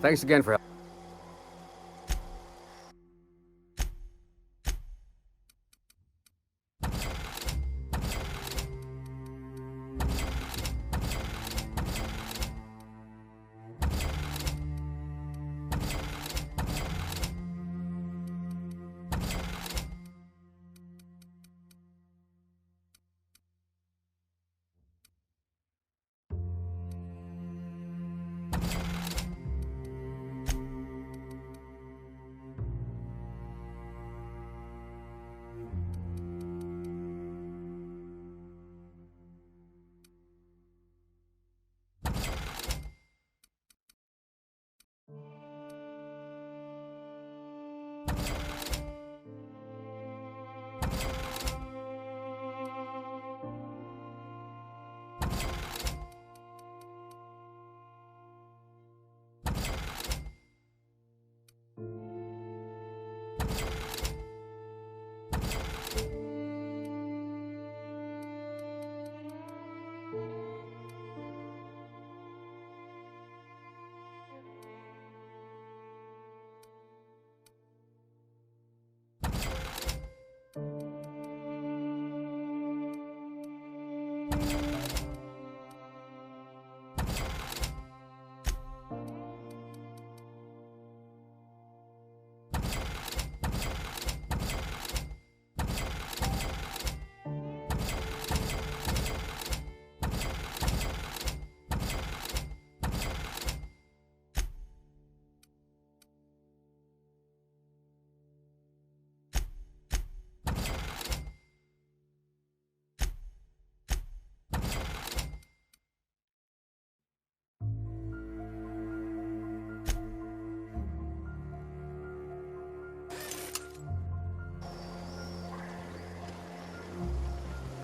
Thanks again for help.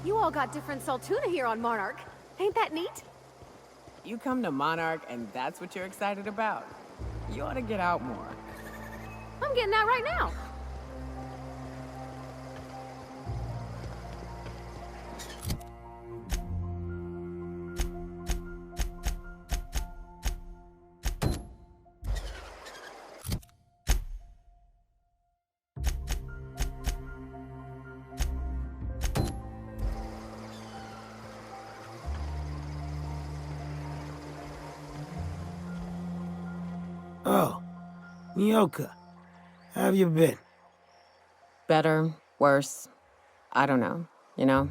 You all got different Saltuna here on Monarch. Ain't that neat? You come to Monarch and that's what you're excited about? You ought to get out more. I'm getting out right now. Oh, Nyoka, how have you been? Better, worse, I don't know, you know?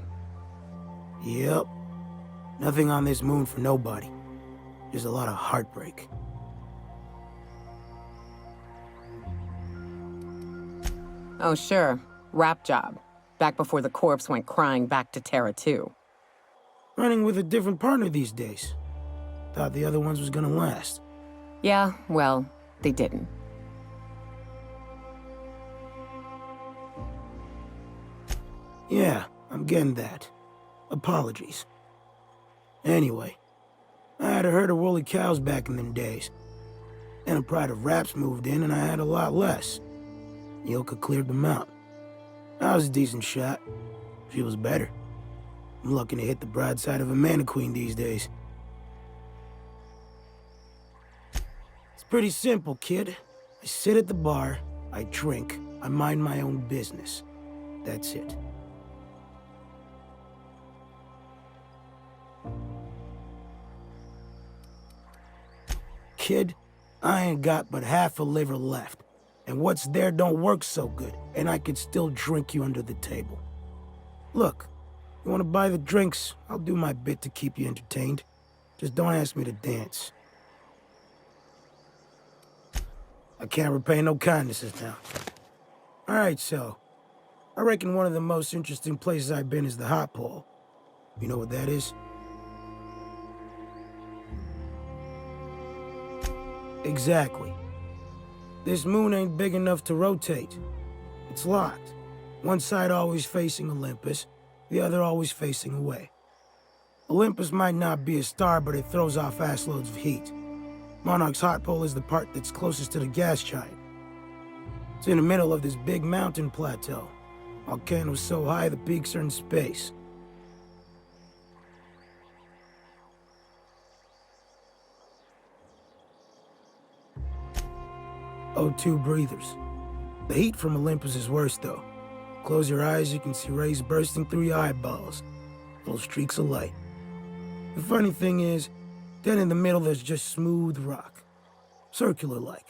Yep. Nothing on this moon for nobody. Just a lot of heartbreak. Oh, sure. Rap job. Back before the corpse went crying back to Terra 2. Running with a different partner these days. Thought the other ones was gonna last. Yeah, well, they didn't. Yeah, I'm getting that. Apologies. Anyway, I had a herd of woolly cows back in them days. Then a pride of raps moved in and I had a lot less. Nyoka cleared them out. I was a decent shot. She was better. I'm lucky to hit the broadside of a mana queen these days. It's pretty simple, kid. I sit at the bar, I drink, I mind my own business. That's it. Kid, I ain't got but half a liver left. And what's there don't work so good, and I could still drink you under the table. Look, you wanna buy the drinks, I'll do my bit to keep you entertained. Just don't ask me to dance. I can't repay no kindnesses now. Alright, so, I reckon one of the most interesting places I've been is the Hot Pole. You know what that is? Exactly. This moon ain't big enough to rotate. It's locked. One side always facing Olympus, the other always facing away. Olympus might not be a star, but it throws off assloads of heat. Monarch's hot pole is the part that's closest to the gas giant. It's in the middle of this big mountain plateau. Volcanoes so high the peaks are in space. O2 breathers. The heat from Olympus is worse, though. Close your eyes, you can see rays bursting through your eyeballs. Little streaks of light. The funny thing is, then in the middle there's just smooth rock. Circular-like.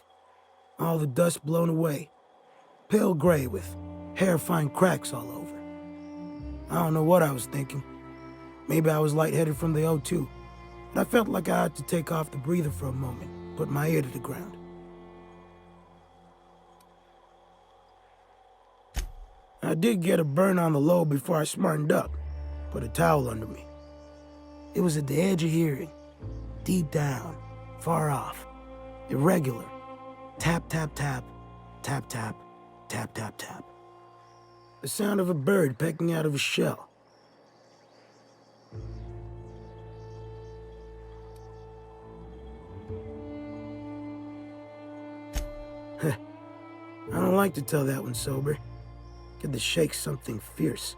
All the dust blown away. Pale gray with hair-fine cracks all over. I don't know what I was thinking. Maybe I was lightheaded from the O2. But I felt like I had to take off the breather for a moment, put my ear to the ground. I did get a burn on the lobe before I smartened up. Put a towel under me. It was at the edge of hearing. Deep down. Far off. Irregular. Tap, tap, tap. Tap, tap. Tap, tap, tap. The sound of a bird pecking out of a shell. I don't like to tell that one sober. Get the shakes something fierce.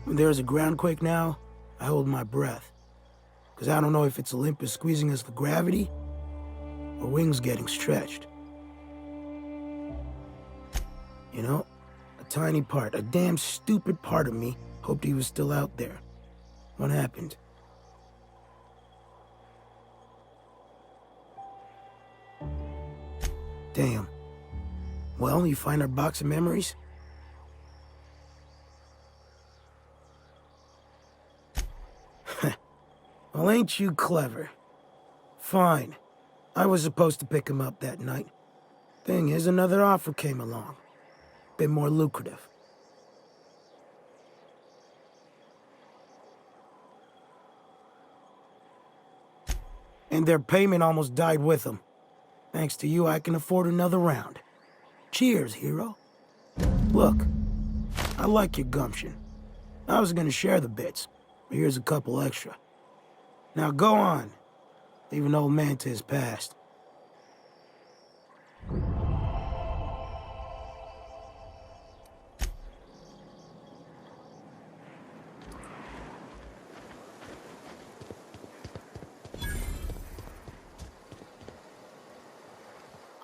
When there's a groundquake now, I hold my breath. Because I don't know if it's Olympus squeezing us for gravity, or wings getting stretched. You know, a tiny part, a damn stupid part of me hoped he was still out there. What happened? Damn. Well, you find our box of memories? Well, ain't you clever? Fine. I was supposed to pick him up that night. Thing is, another offer came along. Bit more lucrative. And their payment almost died with them. Thanks to you, I can afford another round. Cheers, hero. Look, I like your gumption. I was gonna share the bits, but here's a couple extra. Now go on. Leave an old man to his past.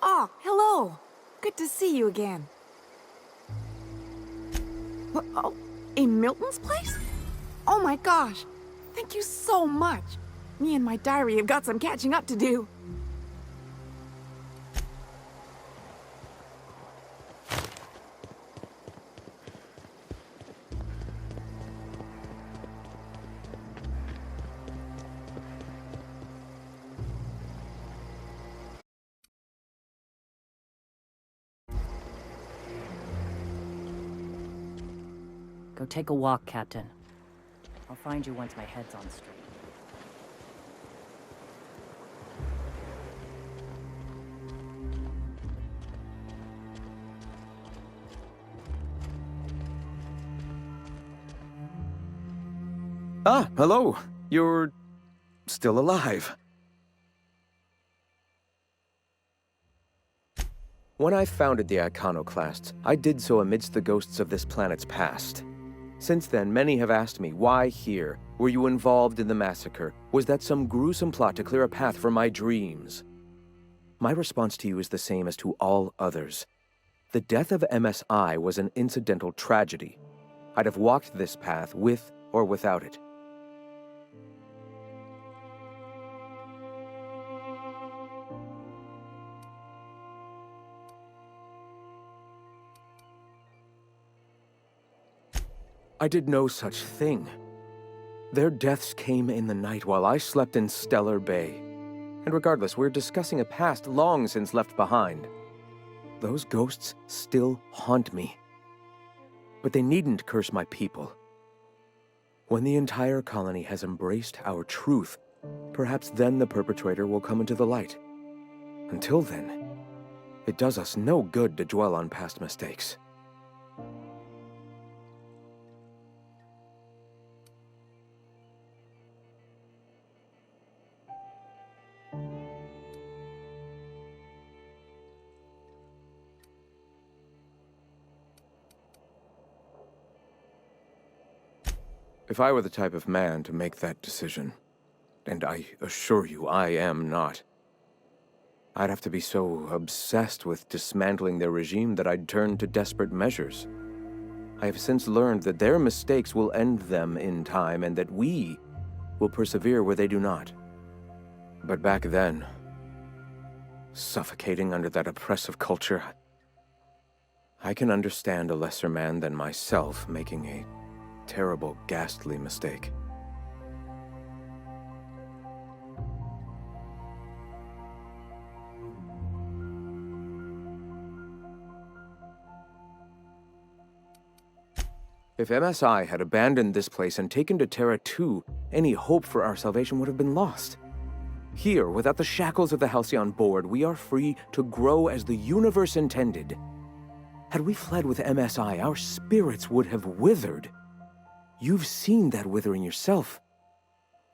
Oh, hello. Good to see you again. What, oh, in Milton's place? Oh my gosh. Thank you so much. Me and my diary have got some catching up to do. Go take a walk, Captain. I'll find you once my head's on straight. Ah, hello. You're still alive. When I founded the iconoclasts, I did so amidst the ghosts of this planet's past. Since then, many have asked me, why here? Were you involved in the massacre? Was that some gruesome plot to clear a path for my dreams? My response to you is the same as to all others. The death of MSI was an incidental tragedy. I'd have walked this path with or without it. I did no such thing. Their deaths came in the night while I slept in Stellar Bay. And regardless, we're discussing a past long since left behind. Those ghosts still haunt me. But they needn't curse my people. When the entire colony has embraced our truth, perhaps then the perpetrator will come into the light. Until then, it does us no good to dwell on past mistakes. If I were the type of man to make that decision, and I assure you I am not, I'd have to be so obsessed with dismantling their regime that I'd turn to desperate measures. I have since learned that their mistakes will end them in time and that we will persevere where they do not. But back then, suffocating under that oppressive culture, I can understand a lesser man than myself making a terrible, ghastly mistake. If MSI had abandoned this place and taken to Terra 2, any hope for our salvation would have been lost. Here, without the shackles of the Halcyon Board, we are free to grow as the universe intended. Had we fled with MSI, our spirits would have withered. You've seen that withering yourself.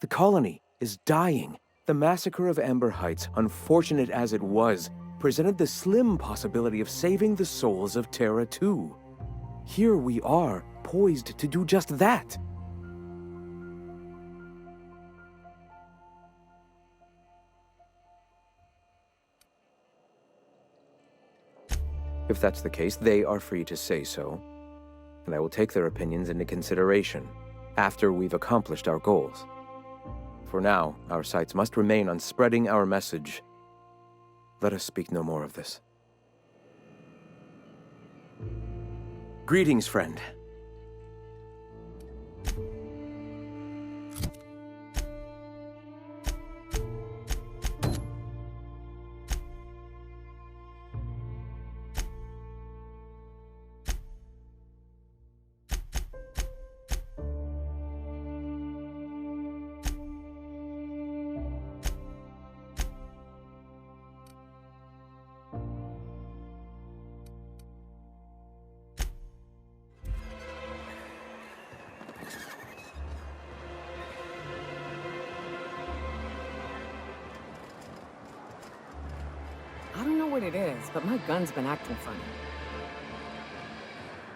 The colony is dying. The massacre of Amber Heights, unfortunate as it was, presented the slim possibility of saving the souls of Terra 2. Here we are, poised to do just that. If that's the case, they are free to say so, and I will take their opinions into consideration after we've accomplished our goals. For now, our sights must remain on spreading our message. Let us speak no more of this. Greetings, friend. I don't know what it is, but my gun's been acting funny.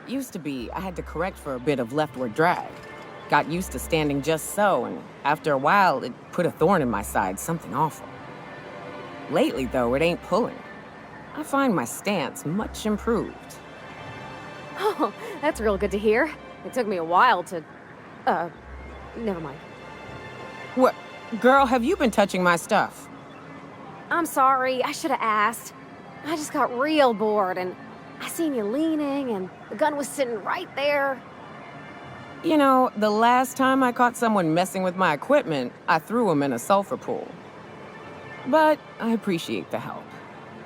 Used to be, I had to correct for a bit of leftward drag. Got used to standing just so, and after a while, it put a thorn in my side, something awful. Lately, though, it ain't pulling. I find my stance much improved. Oh, that's real good to hear. It took me a while to... never mind. What? Girl, have you been touching my stuff? I'm sorry, I should have asked. I just got real bored, and I seen you leaning, and the gun was sitting right there. You know, the last time I caught someone messing with my equipment, I threw him in a sulfur pool. But I appreciate the help.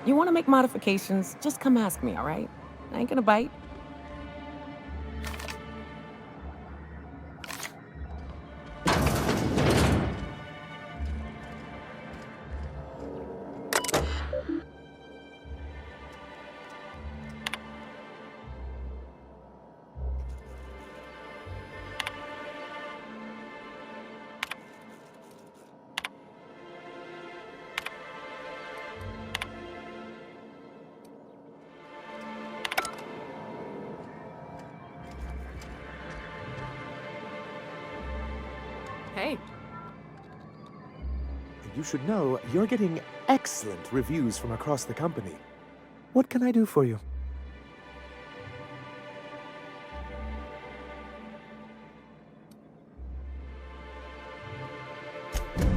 You want to make modifications, just come ask me, all right? I ain't gonna bite. Hey. You should know you're getting excellent reviews from across the company. What can I do for you?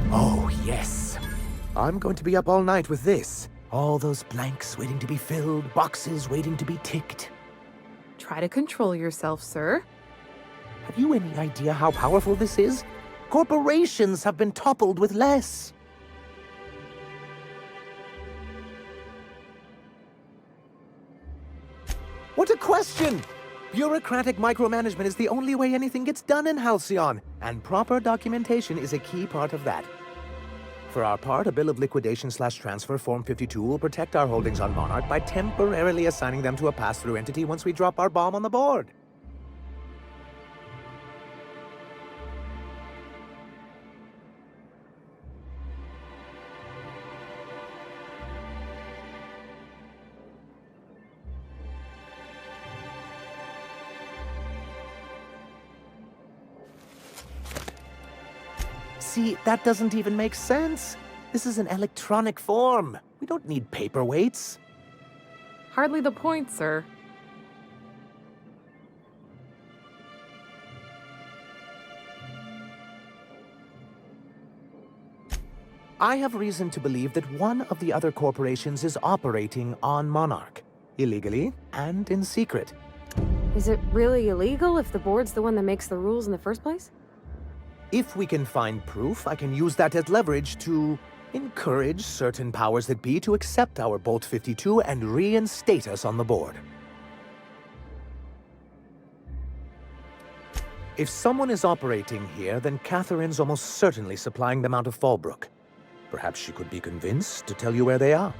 Oh, yes. I'm going to be up all night with this. All those blanks waiting to be filled, boxes waiting to be ticked. Try to control yourself, sir. Have you any idea how powerful this is? Corporations have been toppled with less. What a question! Bureaucratic micromanagement is the only way anything gets done in Halcyon, and proper documentation is a key part of that. For our part, a bill of liquidation/transfer Form 52 will protect our holdings on Monarch by temporarily assigning them to a pass-through entity once we drop our bomb on the board. See, that doesn't even make sense. This is an electronic form. We don't need paperweights. Hardly the point, sir. I have reason to believe that one of the other corporations is operating on Monarch, illegally and in secret. Is it really illegal if the board's the one that makes the rules in the first place? If we can find proof, I can use that as leverage to encourage certain powers that be to accept our Bolt 52 and reinstate us on the board. If someone is operating here, then Catherine's almost certainly supplying them out of Fallbrook. Perhaps she could be convinced to tell you where they are.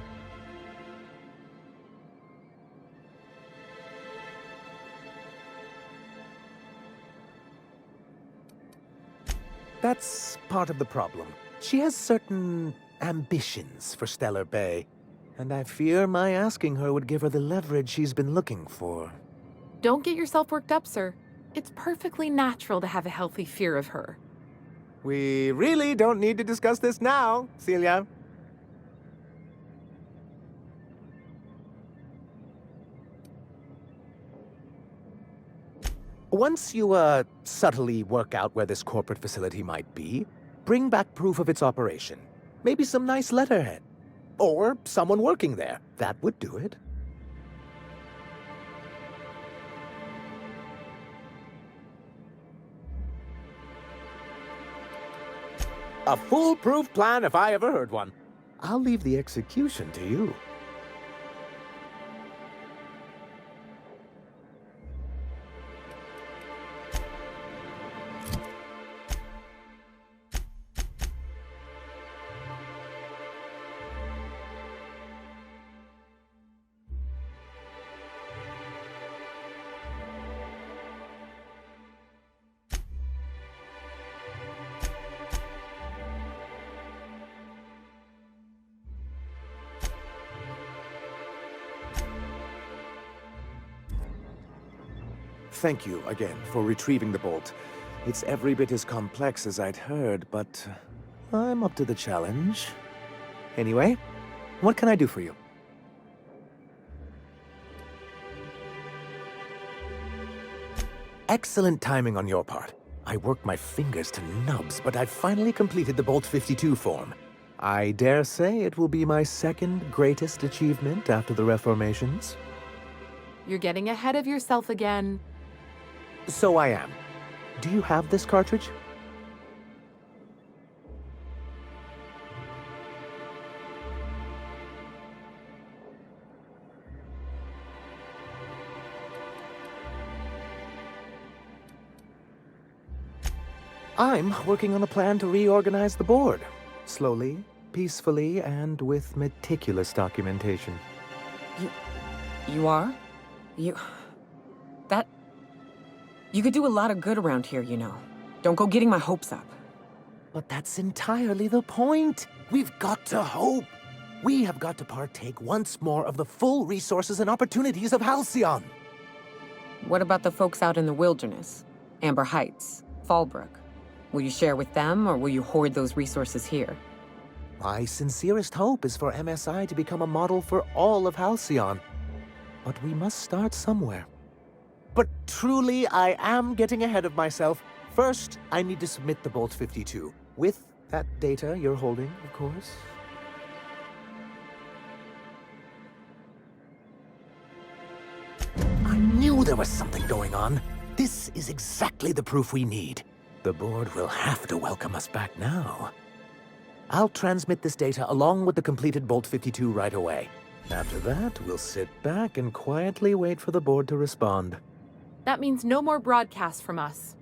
That's part of the problem. She has certain ambitions for Stellar Bay, and I fear my asking her would give her the leverage she's been looking for. Don't get yourself worked up, sir. It's perfectly natural to have a healthy fear of her. We really don't need to discuss this now, Celia. Once you, subtly work out where this corporate facility might be, bring back proof of its operation. Maybe some nice letterhead. Or someone working there. That would do it. A foolproof plan if I ever heard one. I'll leave the execution to you. Thank you again for retrieving the bolt. It's every bit as complex as I'd heard, but I'm up to the challenge. Anyway, what can I do for you? Excellent timing on your part. I worked my fingers to nubs, but I've finally completed the Bolt 52 form. I dare say it will be my second greatest achievement after the reformations. You're getting ahead of yourself again. So I am. Do you have this cartridge? I'm working on a plan to reorganize the board. Slowly, peacefully, and with meticulous documentation. You are? You could do a lot of good around here, you know. Don't go getting my hopes up. But that's entirely the point. We've got to hope. We have got to partake once more of the full resources and opportunities of Halcyon. What about the folks out in the wilderness? Amber Heights, Fallbrook. Will you share with them, or will you hoard those resources here? My sincerest hope is for MSI to become a model for all of Halcyon. But we must start somewhere. But truly, I am getting ahead of myself. First, I need to submit the Bolt 52. With that data you're holding, of course. I knew there was something going on. This is exactly the proof we need. The board will have to welcome us back now. I'll transmit this data along with the completed Bolt 52 right away. After that, we'll sit back and quietly wait for the board to respond. That means no more broadcasts from us.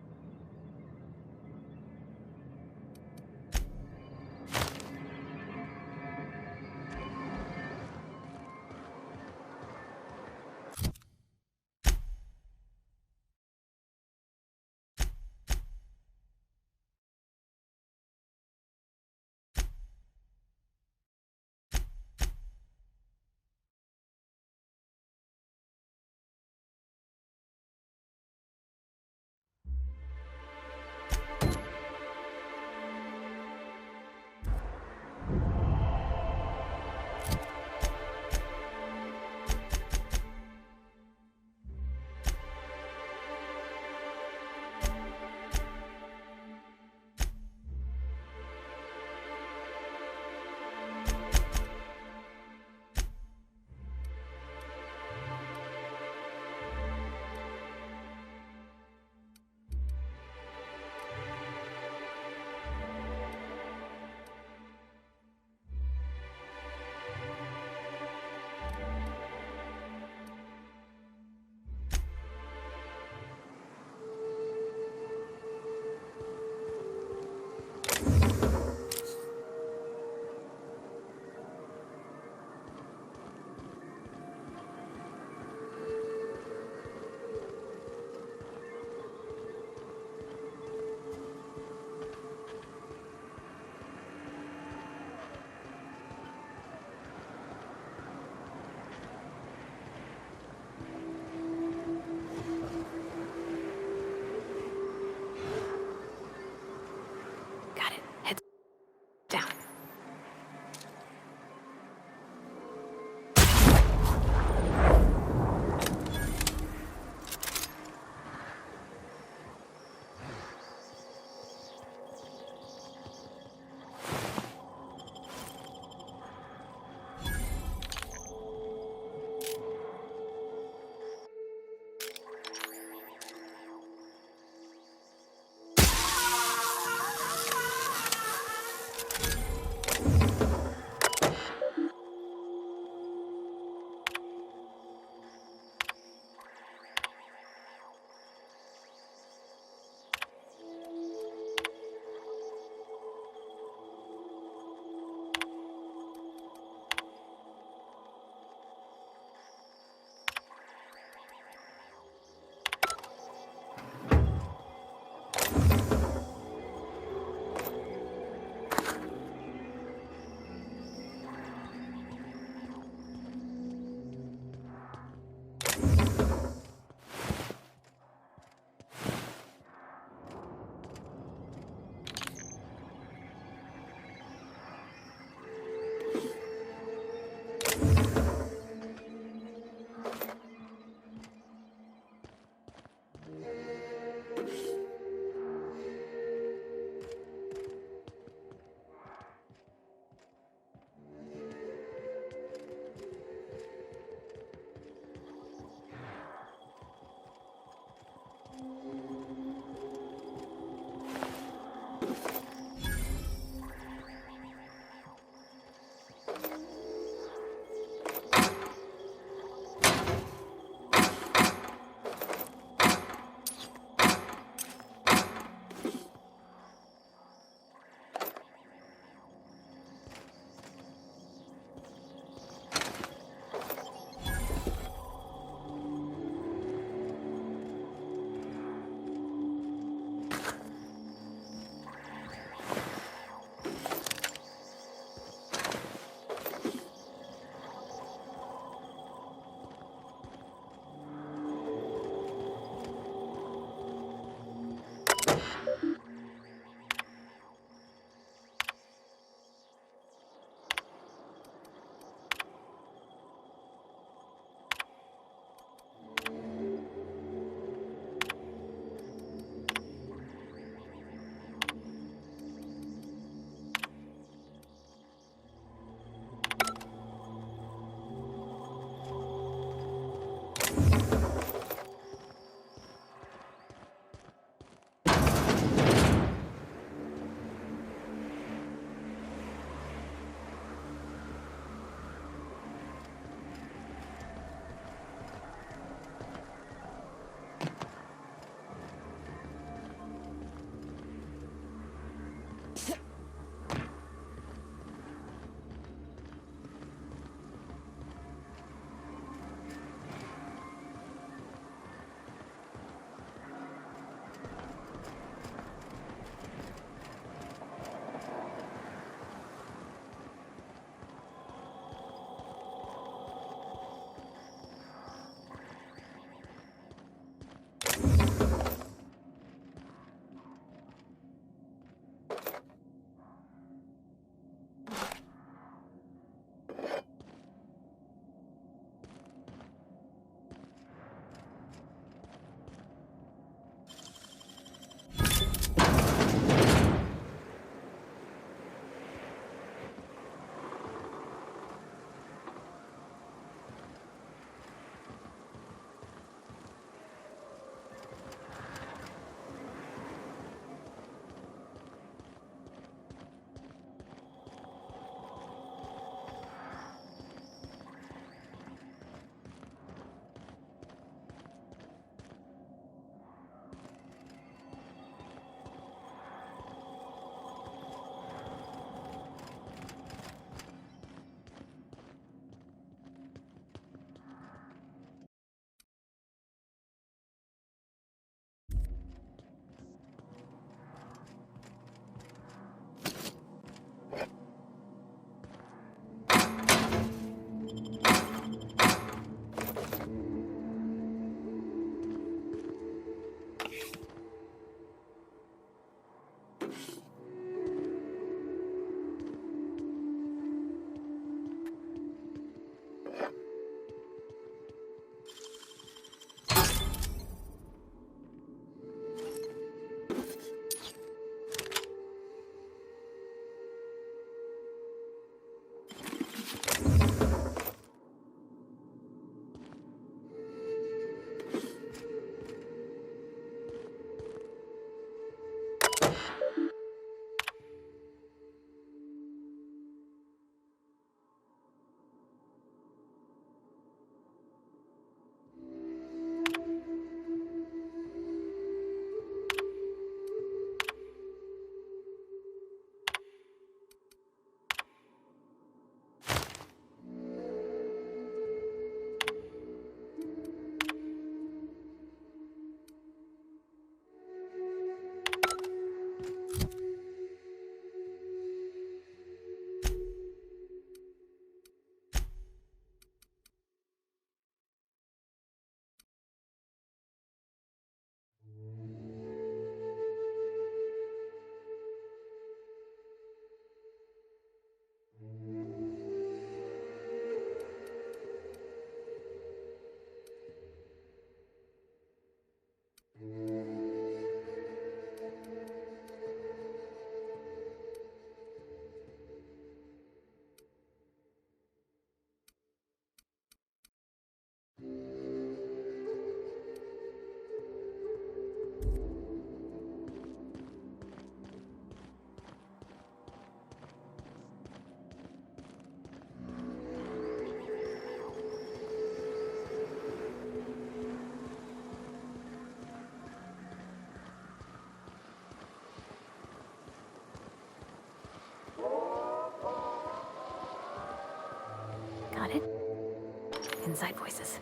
inside voices.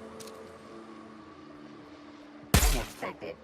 Unexpected.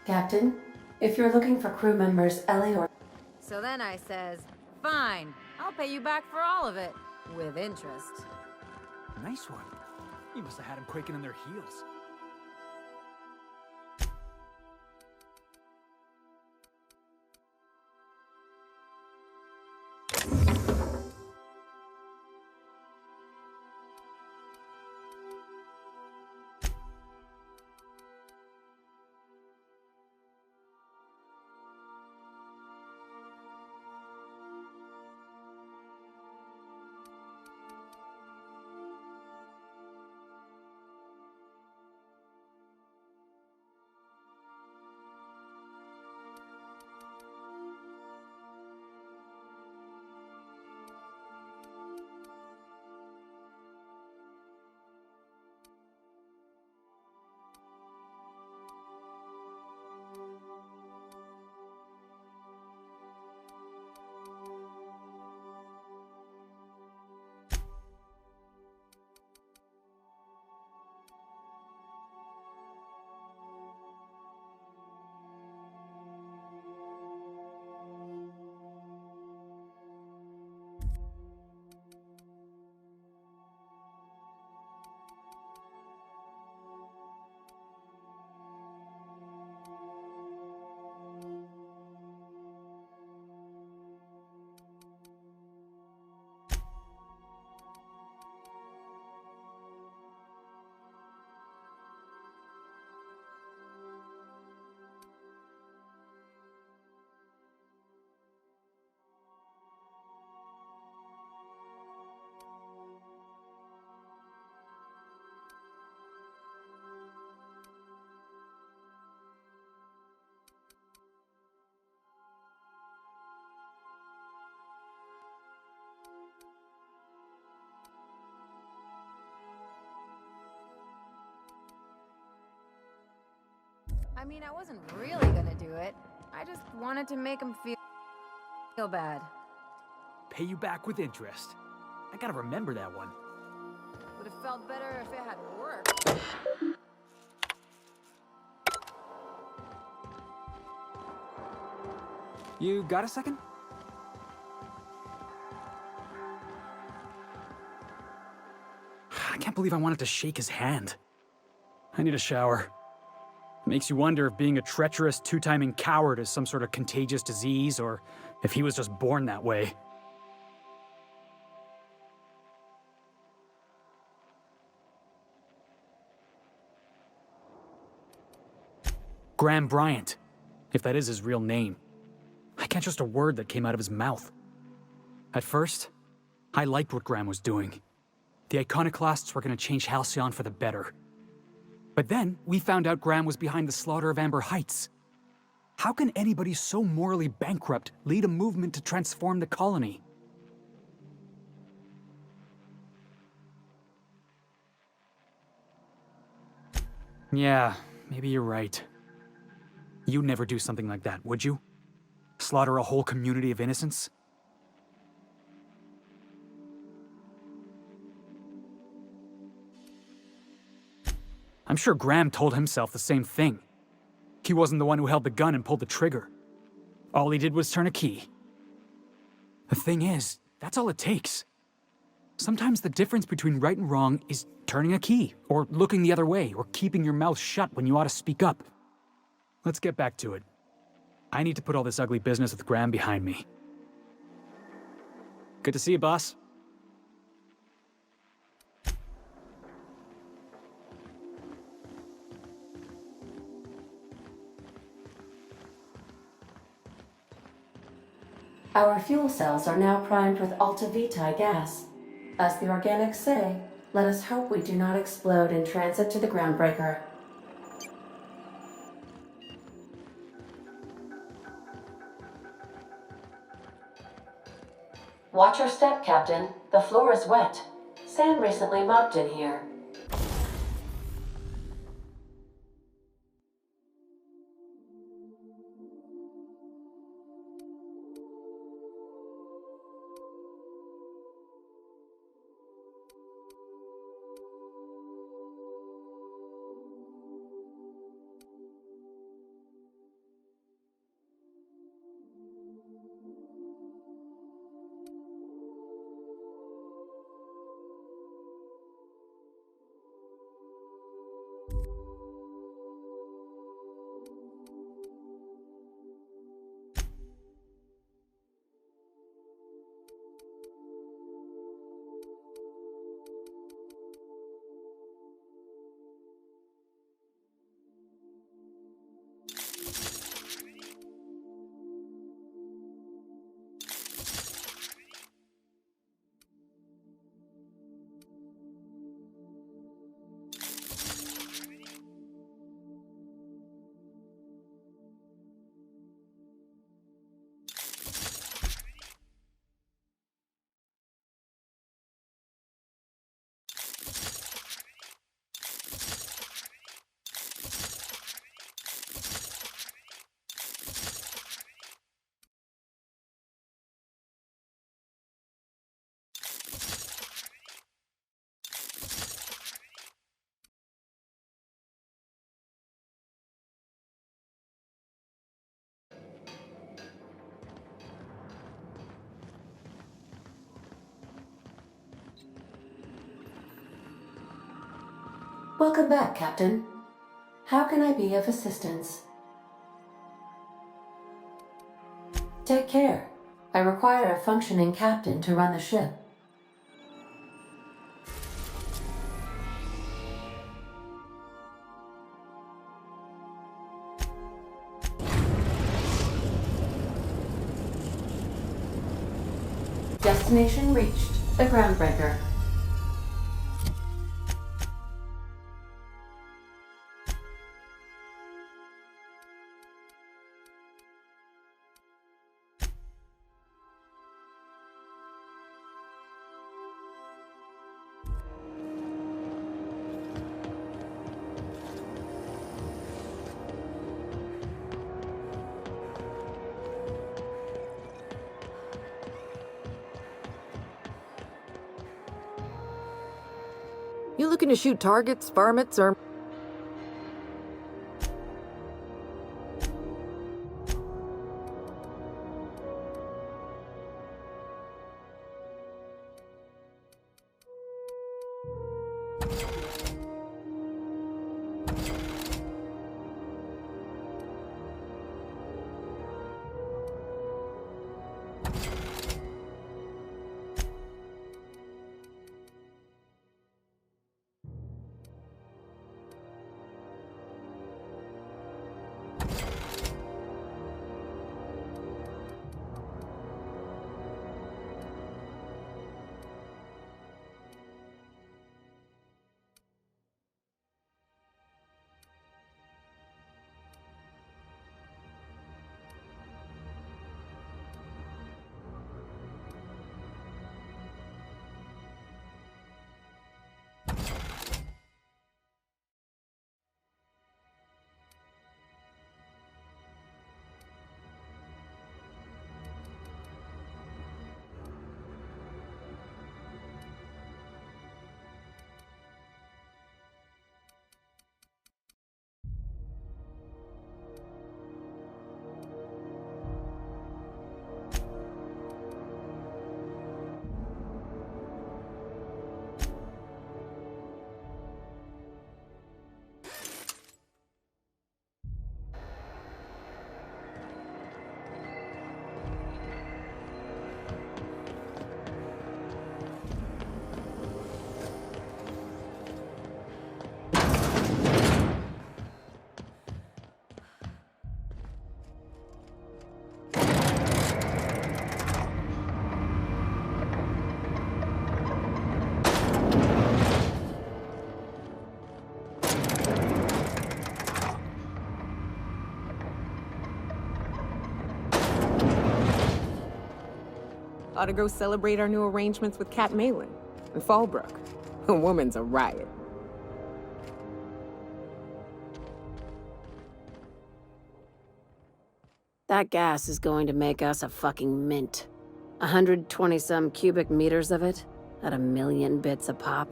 Captain, if you're looking for crew members Ellie or... So then I says, fine, I'll pay you back for all of it, with interest. Nice one. You must have had them quaking in their heels. I mean, I wasn't really gonna do it. I just wanted to make him feel bad. Pay you back with interest. I gotta remember that one. Would have felt better if it had worked. You got a second? I can't believe I wanted to shake his hand. I need a shower. Makes you wonder if being a treacherous, two-timing coward is some sort of contagious disease, or if he was just born that way. Graham Bryant, if that is his real name. I can't trust a word that came out of his mouth. At first, I liked what Graham was doing. The iconoclasts were going to change Halcyon for the better. But then, we found out Graham was behind the slaughter of Amber Heights. How can anybody so morally bankrupt lead a movement to transform the colony? Yeah, maybe you're right. You'd never do something like that, would you? Slaughter a whole community of innocents? I'm sure Graham told himself the same thing. He wasn't the one who held the gun and pulled the trigger. All he did was turn a key. The thing is, that's all it takes. Sometimes the difference between right and wrong is turning a key, or looking the other way, or keeping your mouth shut when you ought to speak up. Let's get back to it. I need to put all this ugly business with Graham behind me. Good to see you, boss. Our fuel cells are now primed with Alta Vitae gas. As the organics say, let us hope we do not explode in transit to the groundbreaker. Watch your step, Captain. The floor is wet. Sam recently mopped in here. Welcome back, Captain. How can I be of assistance? Take care. I require a functioning captain to run the ship. Destination reached. The groundbreaker. You looking to shoot targets, varmints, or... Ought to go celebrate our new arrangements with Cat Malin and Fallbrook. A woman's a riot. That gas is going to make us a fucking mint. 120-some cubic meters of it, at 1,000,000 bits a pop.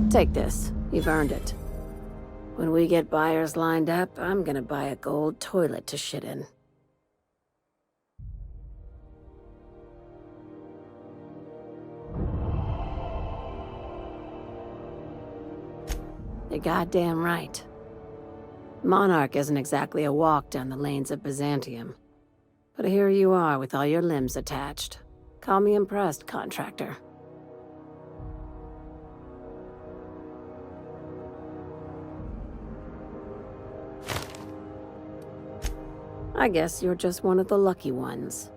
Take this. You've earned it. When we get buyers lined up, I'm gonna buy a gold toilet to shit in. You're goddamn right. Monarch isn't exactly a walk down the lanes of Byzantium. But here you are with all your limbs attached. Call me impressed, contractor. I guess you're just one of the lucky ones.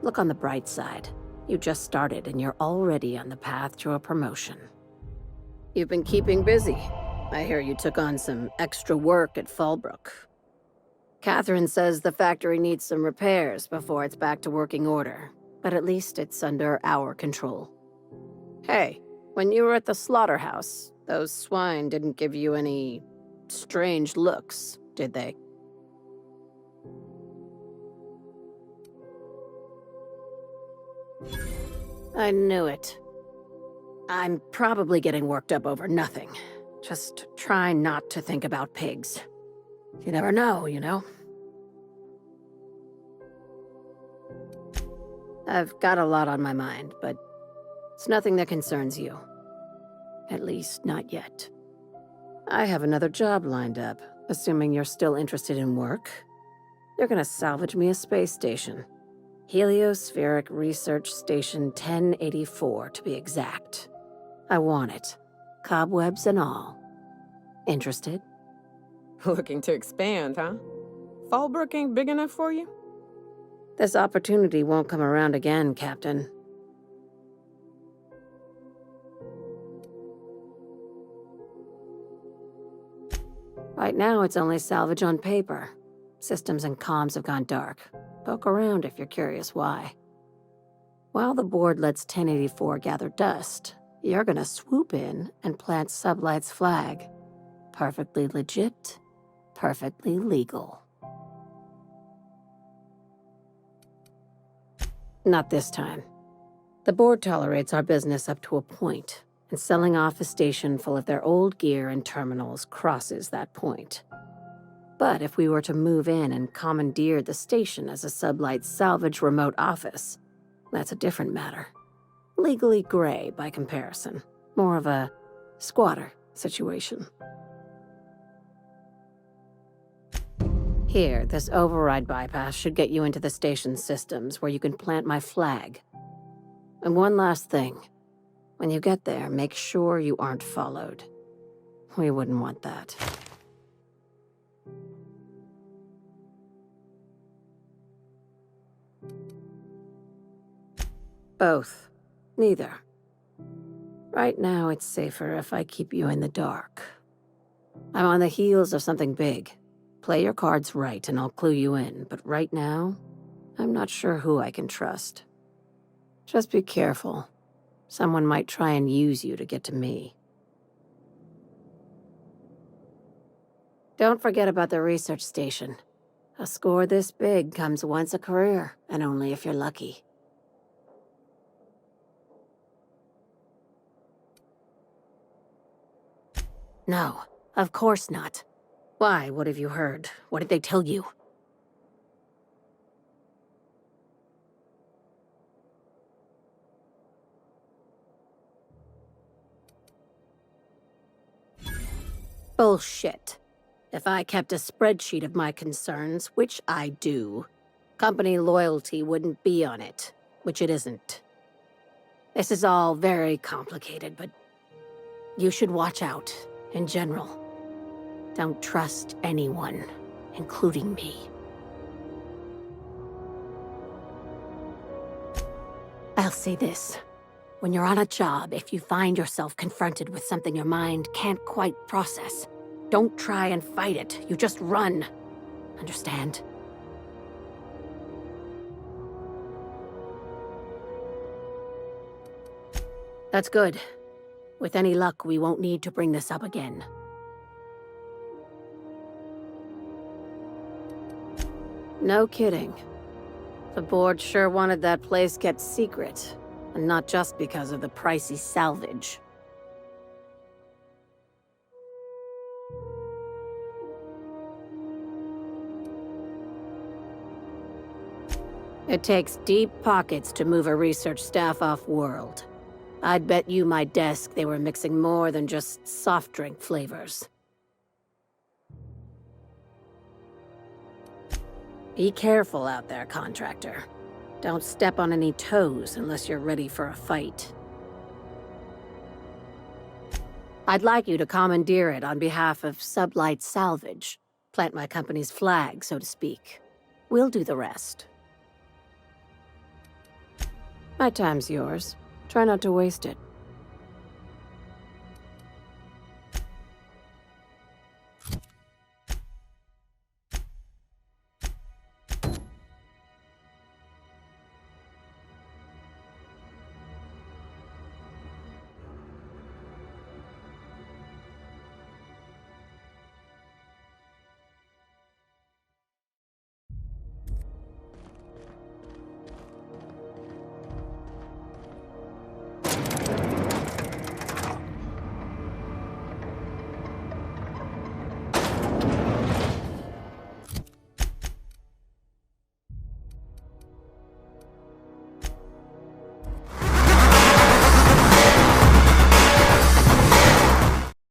Look on the bright side. You just started and you're already on the path to a promotion. You've been keeping busy. I hear you took on some extra work at Fallbrook. Catherine says the factory needs some repairs before it's back to working order, but at least it's under our control. Hey, when you were at the slaughterhouse, those swine didn't give you any strange looks, did they? I knew it. I'm probably getting worked up over nothing. Just try not to think about pigs. You never know, you know? I've got a lot on my mind, but it's nothing that concerns you. At least, not yet. I have another job lined up, assuming you're still interested in work. You're gonna salvage me a space station. Heliospheric Research Station 1084, to be exact. I want it. Cobwebs and all. Interested? Looking to expand, huh? Fallbrook ain't big enough for you? This opportunity won't come around again, Captain. Right now, it's only salvage on paper. Systems and comms have gone dark. Poke around if you're curious why. While the board lets 1084 gather dust, you're gonna swoop in and plant Sublight's flag. Perfectly legit, perfectly legal. Not this time. The board tolerates our business up to a point, and selling off a station full of their old gear and terminals crosses that point. But if we were to move in and commandeer the station as a Sublight salvage remote office, that's a different matter. Legally gray by comparison. More of a squatter situation. Here, this override bypass should get you into the station's systems where you can plant my flag. And one last thing. When you get there, make sure you aren't followed. We wouldn't want that. Both. Neither. Right now, it's safer if I keep you in the dark. I'm on the heels of something big. Play your cards right and I'll clue you in, but right now, I'm not sure who I can trust. Just be careful. Someone might try and use you to get to me. Don't forget about the research station. A score this big comes once a career, and only if you're lucky. No, of course not. Why? What have you heard? What did they tell you? Bullshit. If I kept a spreadsheet of my concerns, which I do, company loyalty wouldn't be on it, which it isn't. This is all very complicated, but you should watch out, in general. Don't trust anyone, including me. I'll say this. When you're on a job, if you find yourself confronted with something your mind can't quite process, don't try and fight it. You just run. Understand? That's good. With any luck, we won't need to bring this up again. No kidding. The board sure wanted that place kept secret, and not just because of the pricey salvage. It takes deep pockets to move a research staff off-world. I'd bet you my desk they were mixing more than just soft drink flavors. Be careful out there, contractor. Don't step on any toes unless you're ready for a fight. I'd like you to commandeer it on behalf of Sublight Salvage. Plant my company's flag, so to speak. We'll do the rest. My time's yours. Try not to waste it.